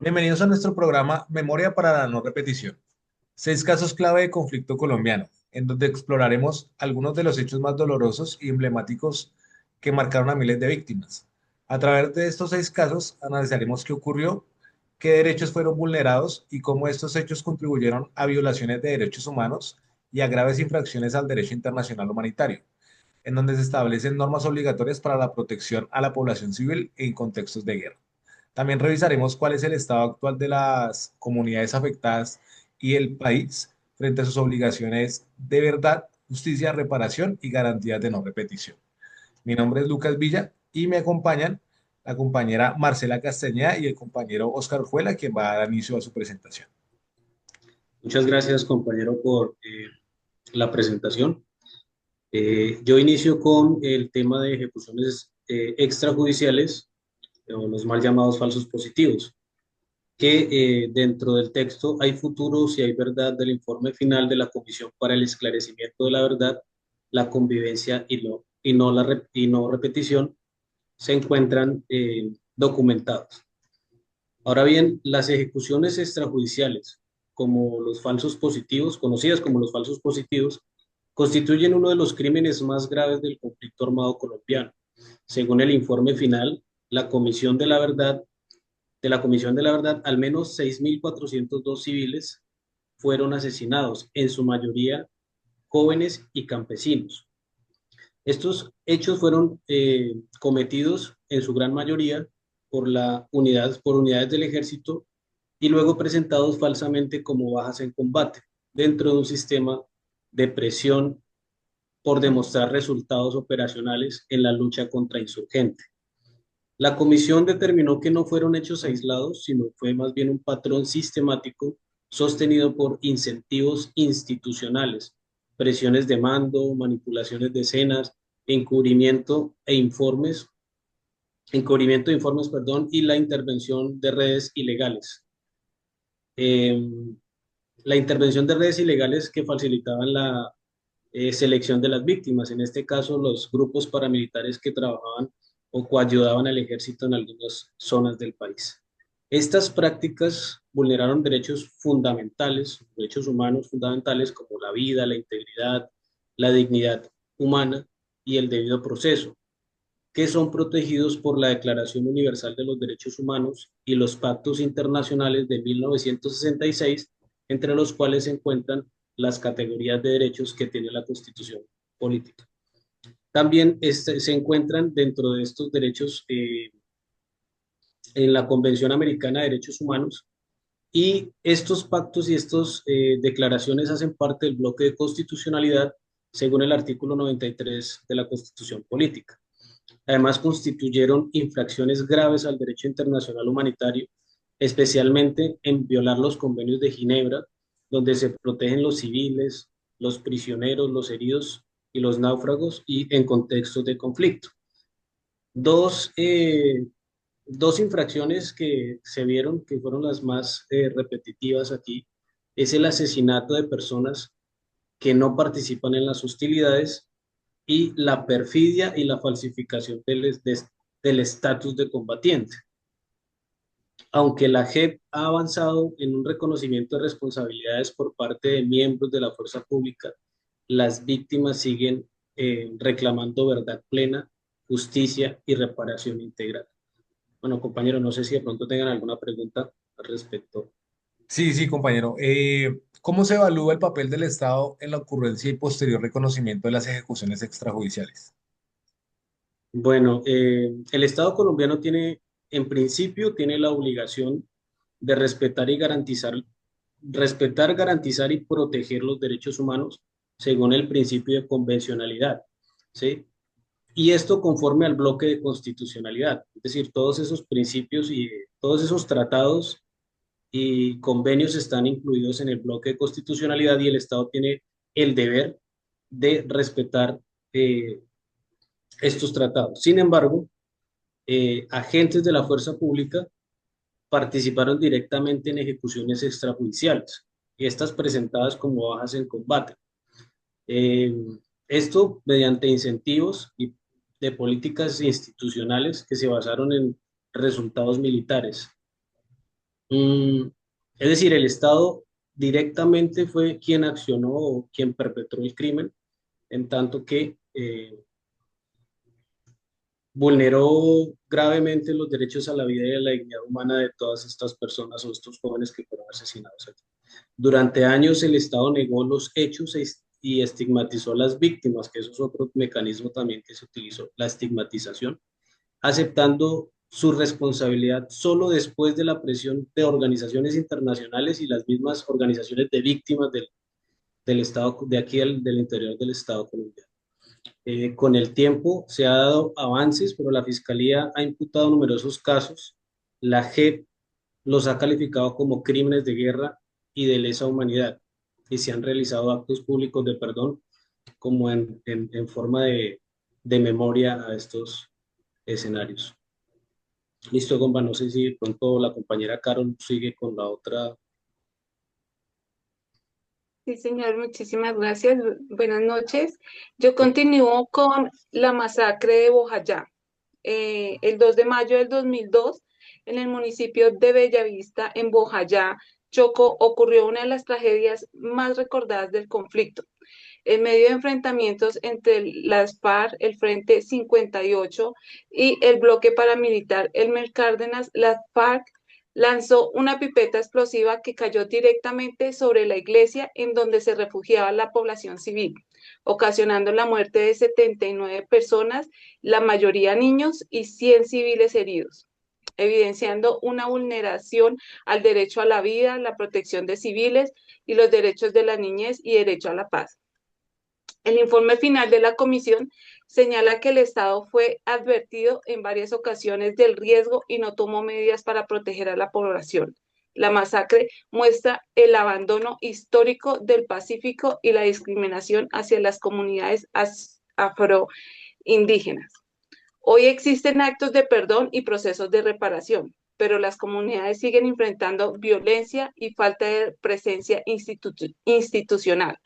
Bienvenidos a nuestro programa Memoria para la no repetición. 6 casos clave de conflicto colombiano, en donde exploraremos algunos de los hechos más dolorosos y emblemáticos que marcaron a miles de víctimas. A través de estos 6 casos analizaremos qué ocurrió, qué derechos fueron vulnerados y cómo estos hechos contribuyeron a violaciones de derechos humanos y a graves infracciones al derecho internacional humanitario, en donde se establecen normas obligatorias para la protección a la población civil en contextos de guerra. También revisaremos cuál es el estado actual de las comunidades afectadas y el país frente a sus obligaciones de verdad, justicia, reparación y garantías de no repetición. Mi nombre es Lucas Villa y me acompañan la compañera Marcela Castañeda y el compañero Oscar Juela, quien va a dar inicio a su presentación. Muchas gracias, compañero, por la presentación. Yo inicio con el tema de ejecuciones extrajudiciales, o los mal llamados falsos positivos, que dentro del texto hay futuros y hay verdad del informe final de la Comisión para el Esclarecimiento de la Verdad, la Convivencia y no repetición, se encuentran documentados. Ahora bien, las ejecuciones extrajudiciales, como los falsos positivos, conocidas como los falsos positivos, constituyen uno de los crímenes más graves del conflicto armado colombiano. Según el informe final, la Comisión de la Verdad, de la Comisión de la Verdad, al menos 6.402 civiles fueron asesinados, en su mayoría jóvenes y campesinos. Estos hechos fueron cometidos en su gran mayoría por unidades del ejército y luego presentados falsamente como bajas en combate dentro de un sistema de presión por demostrar resultados operacionales en la lucha contra insurgentes. La comisión determinó que no fueron hechos aislados, sino fue más bien un patrón sistemático sostenido por incentivos institucionales, presiones de mando, manipulaciones de escenas, encubrimiento de informes, perdón, y la intervención de redes ilegales. Eh, la intervención de redes ilegales que facilitaban la selección de las víctimas, en este caso los grupos paramilitares que trabajaban o coayudaban al ejército en algunas zonas del país. Estas prácticas vulneraron derechos fundamentales, derechos humanos fundamentales como la vida, la integridad, la dignidad humana y el debido proceso, que son protegidos por la Declaración Universal de los Derechos Humanos y los pactos internacionales de 1966, entre los cuales se encuentran las categorías de derechos que tiene la Constitución política. También se encuentran dentro de estos derechos en la Convención Americana de Derechos Humanos, y estos pactos y estas declaraciones hacen parte del bloque de constitucionalidad según el artículo 93 de la Constitución política. Además, constituyeron infracciones graves al derecho internacional humanitario, especialmente en violar los convenios de Ginebra, donde se protegen los civiles, los prisioneros, los heridos y los náufragos y en contextos de conflicto. Dos, dos infracciones que se vieron, que fueron las más repetitivas aquí, es el asesinato de personas que no participan en las hostilidades y la perfidia y la falsificación del estatus de combatiente. Aunque la JEP ha avanzado en un reconocimiento de responsabilidades por parte de miembros de la fuerza pública, las víctimas siguen reclamando verdad plena, justicia y reparación integral. Bueno, compañero, no sé si de pronto tengan alguna pregunta al respecto. Sí, sí, compañero. ¿Cómo se evalúa el papel del Estado en la ocurrencia y posterior reconocimiento de las ejecuciones extrajudiciales? Bueno, el Estado colombiano tiene, en principio, tiene la obligación de respetar, garantizar y proteger los derechos humanos según el principio de convencionalidad, ¿sí? Y esto conforme al bloque de constitucionalidad, es decir, todos esos principios y todos esos tratados y convenios están incluidos en el bloque de constitucionalidad, y el Estado tiene el deber de respetar estos tratados. Sin embargo, agentes de la fuerza pública participaron directamente en ejecuciones extrajudiciales, y estas presentadas como bajas en combate. Eh, Esto mediante incentivos y de políticas institucionales que se basaron en resultados militares. Mm, es decir, el Estado directamente fue quien accionó o quien perpetró el crimen, en tanto que vulneró gravemente los derechos a la vida y a la dignidad humana de todas estas personas o estos jóvenes que fueron asesinados allí. Durante años el Estado negó los hechos y estigmatizó a las víctimas, que eso es otro mecanismo también que se utilizó, la estigmatización, aceptando su responsabilidad solo después de la presión de organizaciones internacionales y las mismas organizaciones de víctimas del Estado, de aquí del interior del Estado colombiano. Con el tiempo se ha dado avances, pero la Fiscalía ha imputado numerosos casos. La JEP los ha calificado como crímenes de guerra y de lesa humanidad y se han realizado actos públicos de perdón como en forma de memoria a estos escenarios. Listo, compa, no sé si de pronto la compañera Carol sigue con la otra. Sí, señor, muchísimas gracias. Buenas noches. Yo continúo con la masacre de Bojayá. El 2 de mayo del 2002, en el municipio de Bellavista, en Bojayá, Chocó, ocurrió una de las tragedias más recordadas del conflicto. En medio de enfrentamientos entre las FARC, el Frente 58 y el bloque paramilitar Elmer Cárdenas, las FARC lanzó una pipeta explosiva que cayó directamente sobre la iglesia en donde se refugiaba la población civil, ocasionando la muerte de 79 personas, la mayoría niños y 100 civiles heridos, evidenciando una vulneración al derecho a la vida, la protección de civiles y los derechos de la niñez y derecho a la paz. El informe final de la comisión señala que el Estado fue advertido en varias ocasiones del riesgo y no tomó medidas para proteger a la población. La masacre muestra el abandono histórico del Pacífico y la discriminación hacia las comunidades afroindígenas. Hoy existen actos de perdón y procesos de reparación, pero las comunidades siguen enfrentando violencia y falta de presencia institucional.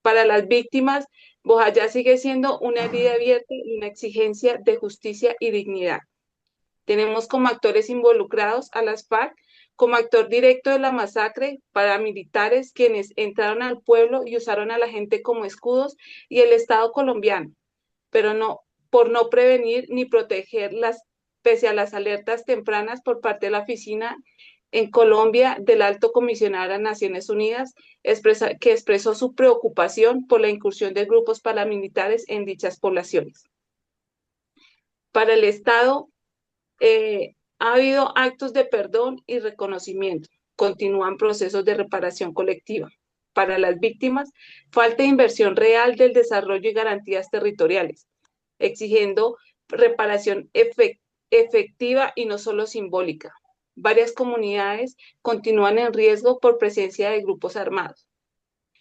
Para las víctimas, Bojayá sigue siendo una herida abierta y una exigencia de justicia y dignidad. Tenemos como actores involucrados a las FARC, como actor directo de la masacre, paramilitares quienes entraron al pueblo y usaron a la gente como escudos, y el Estado colombiano, pero no por no prevenir ni protegerlas pese a las alertas tempranas por parte de la oficina en Colombia del Alto Comisionado de Naciones Unidas, que expresó su preocupación por la incursión de grupos paramilitares en dichas poblaciones. Para el Estado, ha habido actos de perdón y reconocimiento. Continúan procesos de reparación colectiva. Para las víctimas, falta de inversión real del desarrollo y garantías territoriales, exigiendo reparación efectiva y no solo simbólica. Varias comunidades continúan en riesgo por presencia de grupos armados.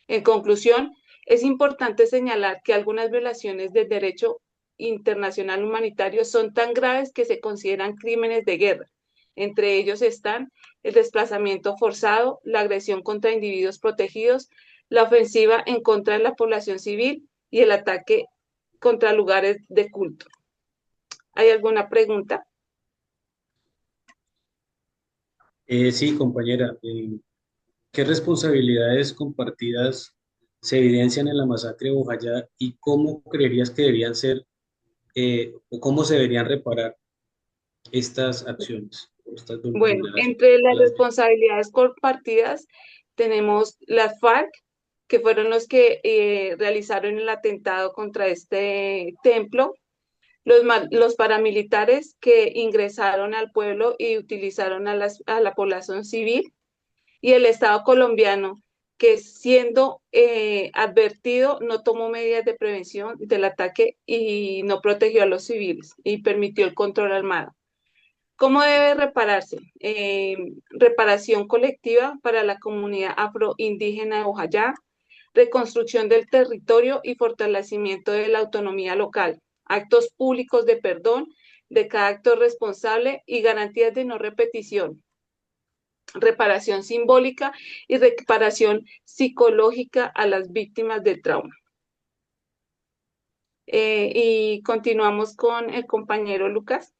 En conclusión, es importante señalar que algunas violaciones del derecho internacional humanitario son tan graves que se consideran crímenes de guerra. Entre ellos están el desplazamiento forzado, la agresión contra individuos protegidos, la ofensiva en contra de la población civil y el ataque contra lugares de culto. ¿Hay alguna pregunta? Sí, compañera, ¿qué responsabilidades compartidas se evidencian en la masacre de Bojayá y cómo creerías que deberían ser o cómo se deberían reparar estas acciones, estas Bueno, vulneraciones entre las a las víctimas? responsabilidades compartidas tenemos las FARC, que fueron los que realizaron el atentado contra este templo, los paramilitares que ingresaron al pueblo y utilizaron a la población civil, y el Estado colombiano, que siendo advertido no tomó medidas de prevención del ataque y no protegió a los civiles y permitió el control armado. ¿Cómo debe repararse? Reparación colectiva para la comunidad afroindígena de Bojayá, reconstrucción del territorio y fortalecimiento de la autonomía local, actos públicos de perdón de cada actor responsable y garantías de no repetición, reparación simbólica y reparación psicológica a las víctimas del trauma. Y continuamos con el compañero Lucas.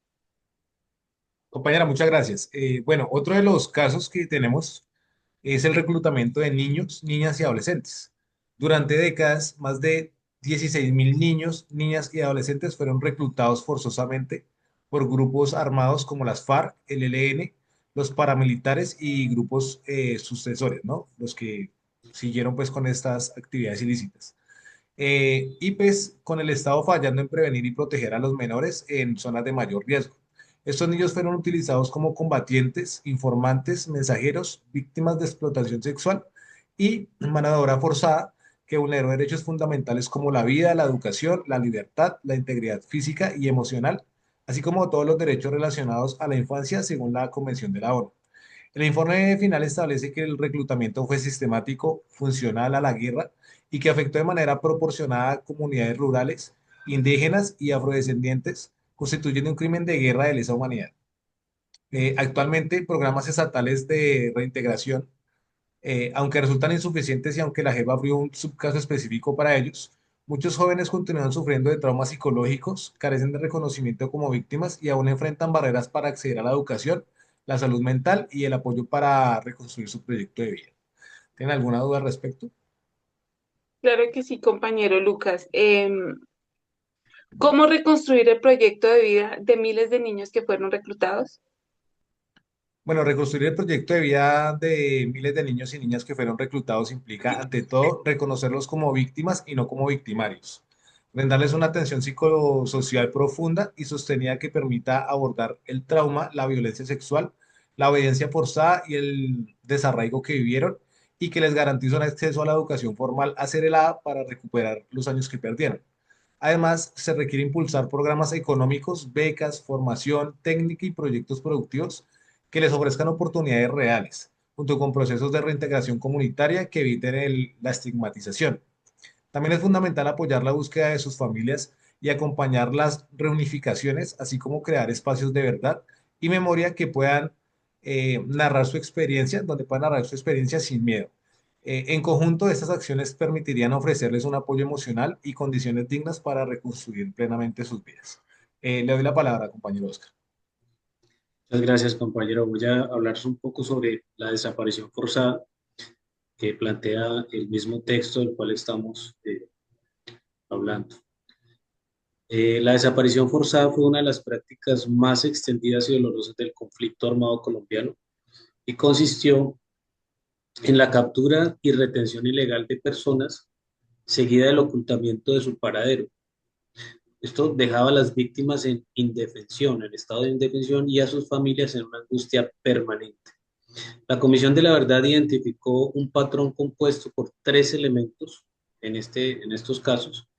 Compañera, muchas gracias. Bueno, otro de los casos que tenemos es el reclutamiento de niños, niñas y adolescentes. Durante décadas, más de 16.000 niños, niñas y adolescentes fueron reclutados forzosamente por grupos armados como las FARC, el ELN, los paramilitares y grupos sucesores, ¿no? Los que siguieron pues con estas actividades ilícitas. Y pues con el Estado fallando en prevenir y proteger a los menores en zonas de mayor riesgo. Estos niños fueron utilizados como combatientes, informantes, mensajeros, víctimas de explotación sexual y mano de obra forzada que vulneró derechos fundamentales como la vida, la educación, la libertad, la integridad física y emocional, así como todos los derechos relacionados a la infancia según la Convención de la ONU. El informe final establece que el reclutamiento fue sistemático, funcional a la guerra y que afectó de manera proporcionada a comunidades rurales, indígenas y afrodescendientes, constituyendo un crimen de guerra de lesa humanidad. Actualmente, programas estatales de reintegración, aunque resultan insuficientes y aunque la JEP abrió un subcaso específico para ellos, muchos jóvenes continúan sufriendo de traumas psicológicos, carecen de reconocimiento como víctimas y aún enfrentan barreras para acceder a la educación, la salud mental y el apoyo para reconstruir su proyecto de vida. ¿Tienen alguna duda al respecto? Claro que sí, compañero Lucas. ¿Cómo reconstruir el proyecto de vida de miles de niños que fueron reclutados? Bueno, reconstruir el proyecto de vida de miles de niños y niñas que fueron reclutados implica, ante todo, reconocerlos como víctimas y no como victimarios. Brindarles una atención psicosocial profunda y sostenida que permita abordar el trauma, la violencia sexual, la obediencia forzada y el desarraigo que vivieron y que les garantice un acceso a la educación formal acelerada para recuperar los años que perdieron. Además, se requiere impulsar programas económicos, becas, formación técnica y proyectos productivos que les ofrezcan oportunidades reales, junto con procesos de reintegración comunitaria que eviten la estigmatización. También es fundamental apoyar la búsqueda de sus familias y acompañar las reunificaciones, así como crear espacios de verdad y memoria que puedan narrar su experiencia, donde puedan narrar su experiencia sin miedo. En conjunto, estas acciones permitirían ofrecerles un apoyo emocional y condiciones dignas para reconstruir plenamente sus vidas. Le doy la palabra, compañero Oscar. Muchas gracias, compañero. Voy a hablar un poco sobre la desaparición forzada que plantea el mismo texto del cual estamos hablando. La desaparición forzada fue una de las prácticas más extendidas y dolorosas del conflicto armado colombiano y consistió en la captura y retención ilegal de personas seguida del ocultamiento de su paradero. Esto dejaba a las víctimas en indefensión, en estado de indefensión y a sus familias en una angustia permanente. La Comisión de la Verdad identificó un patrón compuesto por tres elementos en estos casos: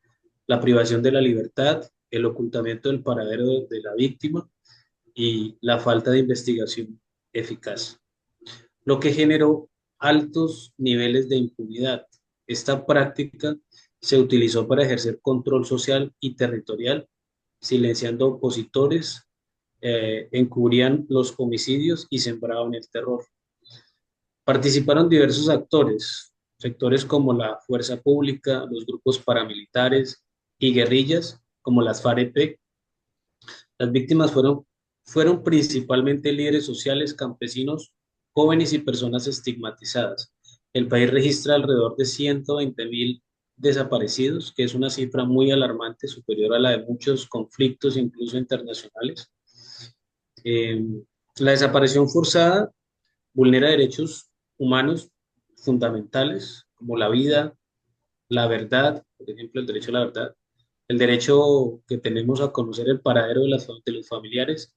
la privación de la libertad, el ocultamiento del paradero de la víctima y la falta de investigación eficaz, lo que generó altos niveles de impunidad. Esta práctica se utilizó para ejercer control social y territorial, silenciando opositores, encubrían los homicidios y sembraban el terror. Participaron diversos actores, sectores como la fuerza pública, los grupos paramilitares y guerrillas como las FAREP. Las víctimas fueron principalmente líderes sociales, campesinos, jóvenes y personas estigmatizadas. El país registra alrededor de 120.000 desaparecidos, que es una cifra muy alarmante, superior a la de muchos conflictos, incluso internacionales. Eh, la desaparición forzada vulnera derechos humanos fundamentales, como la vida, la verdad, por ejemplo, el derecho a la verdad, el derecho que tenemos a conocer el paradero de los familiares,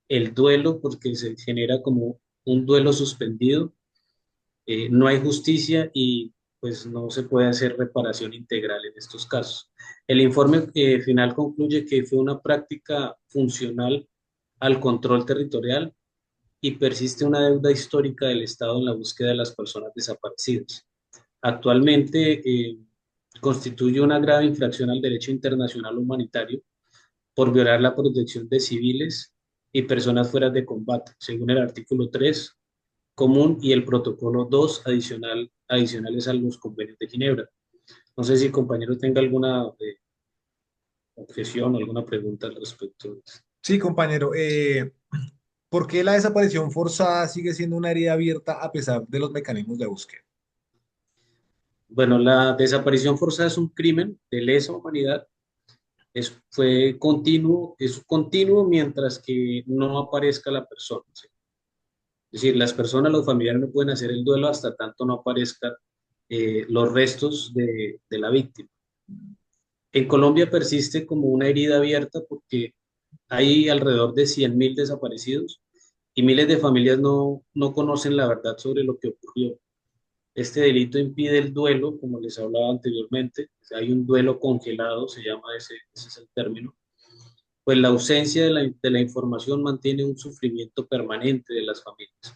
el duelo, porque se genera como un duelo suspendido, no hay justicia y pues no se puede hacer reparación integral en estos casos. El informe final concluye que fue una práctica funcional al control territorial y persiste una deuda histórica del Estado en la búsqueda de las personas desaparecidas. Actualmente constituye una grave infracción al derecho internacional humanitario por violar la protección de civiles y personas fuera de combate, según el artículo 3 común y el protocolo 2 adicionales a los convenios de Ginebra. No sé si compañero tenga alguna objeción o alguna pregunta al respecto. Sí, compañero. ¿Por qué la desaparición forzada sigue siendo una herida abierta a pesar de los mecanismos de búsqueda? Bueno, la desaparición forzada es un crimen de lesa humanidad. Es continuo mientras que no aparezca la persona, ¿sí? Es decir, las personas, los familiares no pueden hacer el duelo hasta tanto no aparezcan los restos de la víctima. En Colombia persiste como una herida abierta porque hay alrededor de 100.000 desaparecidos y miles de familias no conocen la verdad sobre lo que ocurrió. Este delito impide el duelo, como les hablaba anteriormente. O sea, hay un duelo congelado, se llama ese es el término. Pues la ausencia de la información mantiene un sufrimiento permanente de las familias.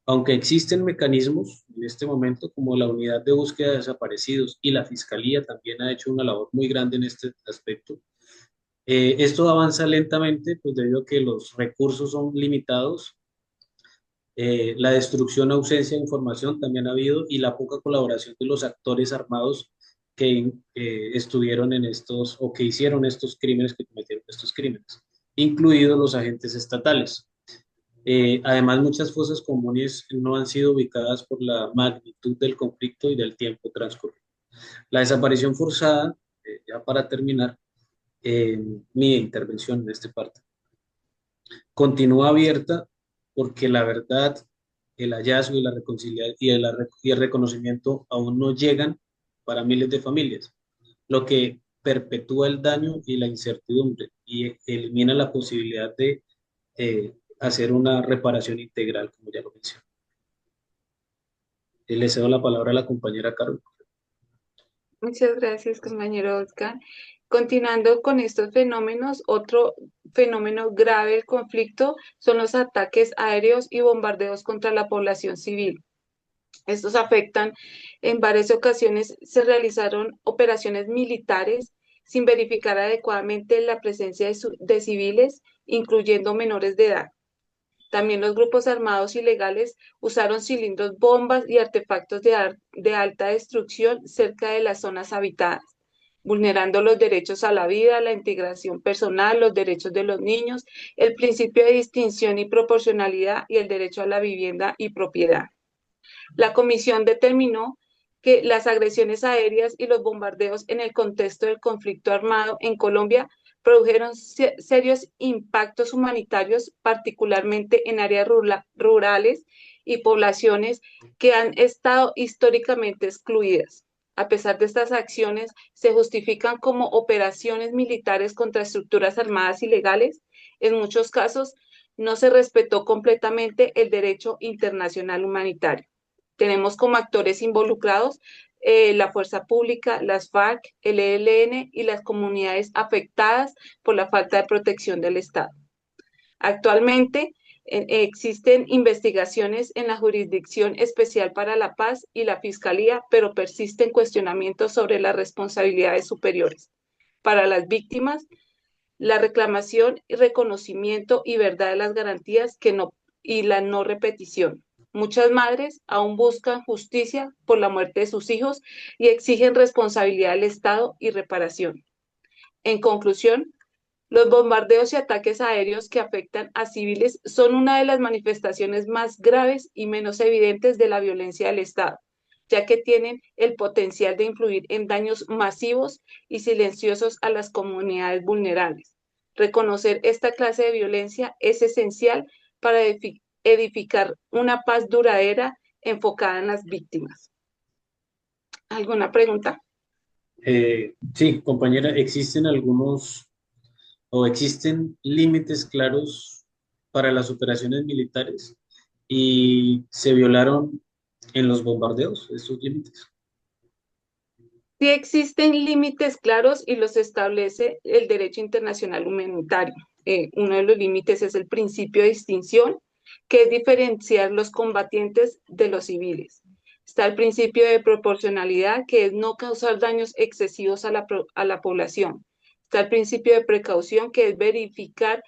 Aunque existen mecanismos en este momento como la Unidad de Búsqueda de Desaparecidos y la Fiscalía también ha hecho una labor muy grande en este aspecto, esto avanza lentamente pues debido a que los recursos son limitados, la destrucción, ausencia de información también ha habido y la poca colaboración de los actores armados que estuvieron en estos o que hicieron estos crímenes, que cometieron estos crímenes, incluidos los agentes estatales. Además, muchas fosas comunes no han sido ubicadas por la magnitud del conflicto y del tiempo transcurrido. La desaparición forzada, ya para terminar mi intervención en este parte, continúa abierta porque la verdad, el hallazgo y la reconciliación y el reconocimiento aún no llegan para miles de familias, lo que perpetúa el daño y la incertidumbre y elimina la posibilidad de hacer una reparación integral, como ya lo mencioné. Le cedo la palabra a la compañera Carol. Muchas gracias, compañero Oscar. Continuando con estos fenómenos, otro fenómeno grave del conflicto son los ataques aéreos y bombardeos contra la población civil. Estos afectan, en varias ocasiones se realizaron operaciones militares sin verificar adecuadamente la presencia de civiles, incluyendo menores de edad. También los grupos armados ilegales usaron cilindros, bombas y artefactos de alta destrucción cerca de las zonas habitadas, vulnerando los derechos a la vida, la integración personal, los derechos de los niños, el principio de distinción y proporcionalidad y el derecho a la vivienda y propiedad. La comisión determinó que las agresiones aéreas y los bombardeos en el contexto del conflicto armado en Colombia produjeron serios impactos humanitarios, particularmente en áreas rurales y poblaciones que han estado históricamente excluidas. A pesar de estas acciones, se justifican como operaciones militares contra estructuras armadas ilegales. En muchos casos, no se respetó completamente el derecho internacional humanitario. Tenemos como actores involucrados la fuerza pública, las FARC, el ELN y las comunidades afectadas por la falta de protección del Estado. Actualmente existen investigaciones en la Jurisdicción Especial para la Paz y la Fiscalía, pero persisten cuestionamientos sobre las responsabilidades superiores. Para las víctimas, la reclamación y reconocimiento y verdad de las garantías y la no repetición. Muchas madres aún buscan justicia por la muerte de sus hijos y exigen responsabilidad del Estado y reparación. En conclusión, los bombardeos y ataques aéreos que afectan a civiles son una de las manifestaciones más graves y menos evidentes de la violencia del Estado, ya que tienen el potencial de influir en daños masivos y silenciosos a las comunidades vulnerables. Reconocer esta clase de violencia es esencial para edificar una paz duradera enfocada en las víctimas. ¿Alguna pregunta? Sí, compañera, existen límites claros para las operaciones militares y se violaron en los bombardeos esos límites. Sí existen límites claros y los establece el derecho internacional humanitario. Uno de los límites es el principio de distinción, que es diferenciar los combatientes de los civiles. Está el principio de proporcionalidad, que es no causar daños excesivos a la población. Está el principio de precaución, que es verificar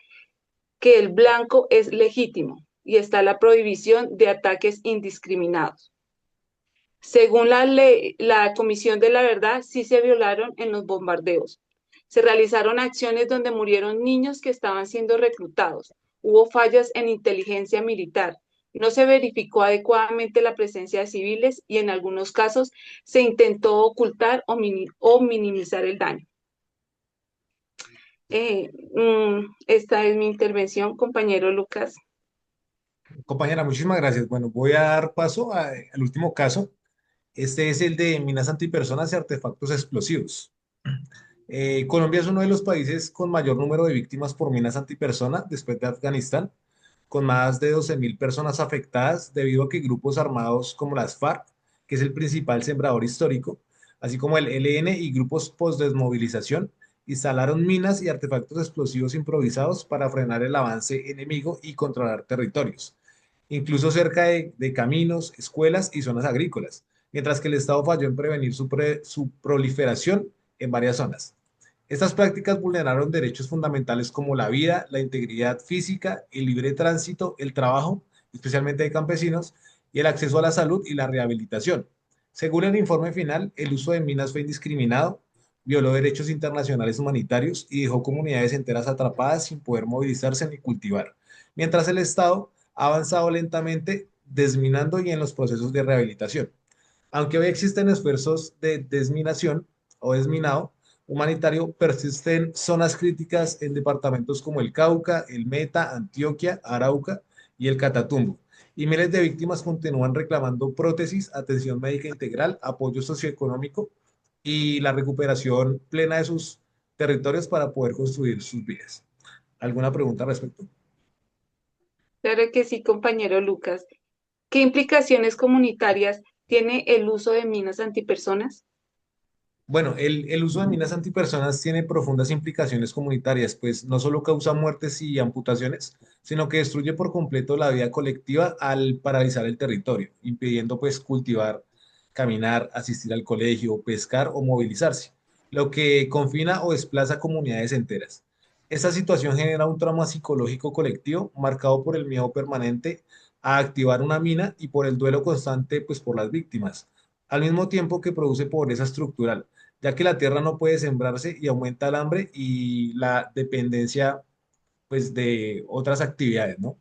que el blanco es legítimo. Y está la prohibición de ataques indiscriminados. Según la ley, la Comisión de la Verdad, sí se violaron en los bombardeos. Se realizaron acciones donde murieron niños que estaban siendo reclutados, Hubo fallas en inteligencia militar. No se verificó adecuadamente la presencia de civiles y en algunos casos se intentó ocultar o minimizar el daño. Esta es mi intervención, compañero Lucas. Compañera, muchísimas gracias. Bueno, voy a dar paso al último caso. Este es el de minas antipersonas y artefactos explosivos. Colombia es uno de los países con mayor número de víctimas por minas antipersona después de Afganistán, con más de 12.000 personas afectadas debido a que grupos armados como las FARC, que es el principal sembrador histórico, así como el ELN y grupos post-desmovilización, instalaron minas y artefactos explosivos improvisados para frenar el avance enemigo y controlar territorios, incluso cerca de caminos, escuelas y zonas agrícolas, mientras que el Estado falló en prevenir su proliferación en varias zonas. Estas prácticas vulneraron derechos fundamentales como la vida, la integridad física, el libre tránsito, el trabajo, especialmente de campesinos, y el acceso a la salud y la rehabilitación. Según el informe final, el uso de minas fue indiscriminado, violó derechos internacionales humanitarios y dejó comunidades enteras atrapadas sin poder movilizarse ni cultivar, mientras el Estado ha avanzado lentamente desminando y en los procesos de rehabilitación. Aunque hoy existen esfuerzos de desminación o desminado humanitario, persisten zonas críticas en departamentos como el Cauca, el Meta, Antioquia, Arauca y el Catatumbo. Y miles de víctimas continúan reclamando prótesis, atención médica integral, apoyo socioeconómico y la recuperación plena de sus territorios para poder construir sus vidas. ¿Alguna pregunta al respecto? Claro que sí, compañero Lucas. ¿Qué implicaciones comunitarias tiene el uso de minas antipersonas? Bueno, el uso de minas antipersonas tiene profundas implicaciones comunitarias, pues no solo causa muertes y amputaciones, sino que destruye por completo la vida colectiva al paralizar el territorio, impidiendo pues cultivar, caminar, asistir al colegio, pescar o movilizarse, lo que confina o desplaza comunidades enteras. Esta situación genera un trauma psicológico colectivo marcado por el miedo permanente a activar una mina y por el duelo constante pues por las víctimas, al mismo tiempo que produce pobreza estructural ya que la tierra no puede sembrarse y aumenta el hambre y la dependencia pues de otras actividades, ¿no?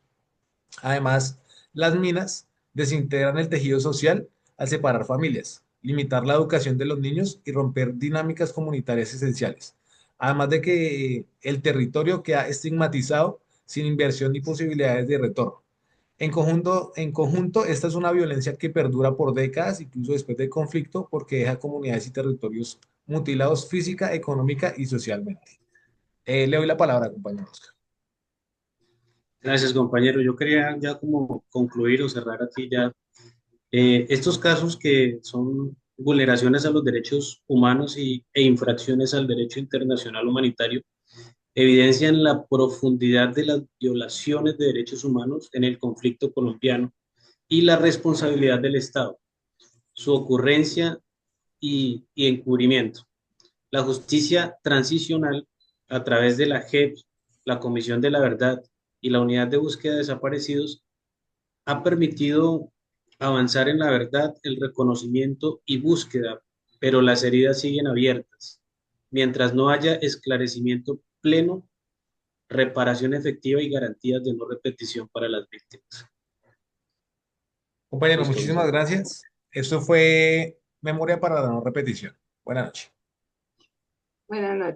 Además, las minas desintegran el tejido social al separar familias, limitar la educación de los niños y romper dinámicas comunitarias esenciales. Además de que el territorio queda estigmatizado sin inversión ni posibilidades de retorno. En conjunto, esta es una violencia que perdura por décadas, incluso después del conflicto, porque deja comunidades y territorios mutilados física, económica y socialmente. Le doy la palabra, compañero Oscar. Gracias, compañero. Yo quería ya como concluir o cerrar aquí ya estos casos que son vulneraciones a los derechos humanos e infracciones al derecho internacional humanitario evidencian la profundidad de las violaciones de derechos humanos en el conflicto colombiano y la responsabilidad del Estado, su ocurrencia y encubrimiento. La justicia transicional, a través de la JEP, la Comisión de la Verdad y la Unidad de Búsqueda de Desaparecidos, ha permitido avanzar en la verdad, el reconocimiento y búsqueda, pero las heridas siguen abiertas. Mientras no haya esclarecimiento pleno, reparación efectiva y garantías de no repetición para las víctimas. Compañero, Listo, muchísimas licenciado. gracias. Esto fue Memoria para la no repetición. Buenas noches. Buenas noches.